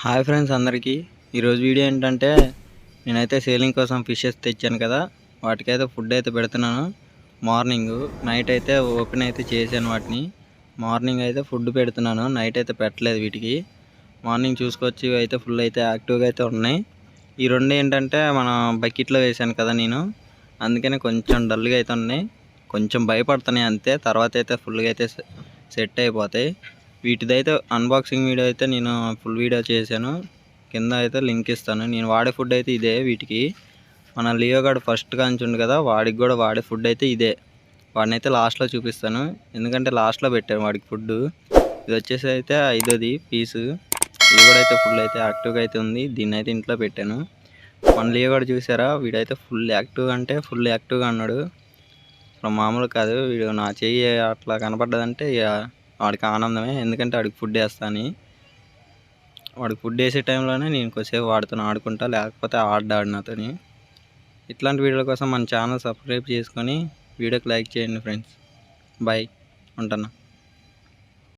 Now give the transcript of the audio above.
Hi friends అందరికీ ఈరోజు video ఏంటంటే నేనైతే సేలింగ్ కోసం ఫిషెస్ తెచ్చాను కదా, వాటికైతే ఫుడ్ అయితే పెడుతున్నాను. మార్నింగ్ నైట్ అయితే ఓపెన్ అయితే చేశాను వాటిని. మార్నింగ్ అయితే ఫుడ్ పెడుతున్నాను, నైట్ అయితే పెట్టలేదు వీటికి. మార్నింగ్ చూసుకొచ్చి అయితే ఫుల్ అయితే యాక్టివ్గా అయితే ఉన్నాయి. ఈ రెండు ఏంటంటే మన బకెట్లో వేసాను కదా నేను, అందుకనే కొంచెం డల్గా అయితే ఉన్నాయి. కొంచెం భయపడుతున్నాయి అంతే, తర్వాత అయితే ఫుల్గా అయితే సెట్ అయిపోతాయి. వీటిదైతే అన్బాక్సింగ్ వీడియో అయితే నేను ఫుల్ వీడియో చేశాను, కింద అయితే లింక్ ఇస్తాను. నేను వాడే ఫుడ్ అయితే ఇదే వీటికి. మన లియో గాడు ఫస్ట్ కాంచుండు కదా, వాడికి కూడా వాడే ఫుడ్ అయితే ఇదే. వాడిని అయితే లాస్ట్లో చూపిస్తాను, ఎందుకంటే లాస్ట్లో పెట్టాను వాడికి ఫుడ్. ఇది వచ్చేసి అయితే 5ది పీసు. ఇది కూడా అయితే ఫుల్ అయితే యాక్టివ్గా అయితే ఉంది. దీన్ని అయితే ఇంట్లో పెట్టాను. మన లియో గాడు చూసారా, వీడైతే ఫుల్ యాక్టివ్గా అంటే ఫుల్ యాక్టివ్గా అన్నాడు. ఇప్పుడు మామూలు కాదు, వీడు నా చెయ్యి అట్లా కనపడ్డదంటే ఇక వాడికి ఆనందమే, ఎందుకంటే వాడికి ఫుడ్ వేస్తాను. వాడికి ఫుడ్ వేసే టైంలోనే నేను కొద్దిసేపు వాడుతాను ఆడుకుంటా, లేకపోతే ఆడాడు నాతోని. ఇట్లాంటి వీడియోల కోసం మన ఛానల్ సబ్స్క్రైబ్ చేసుకొని వీడియోకి లైక్ చేయండి ఫ్రెండ్స్. బాయ్, ఉంటాను.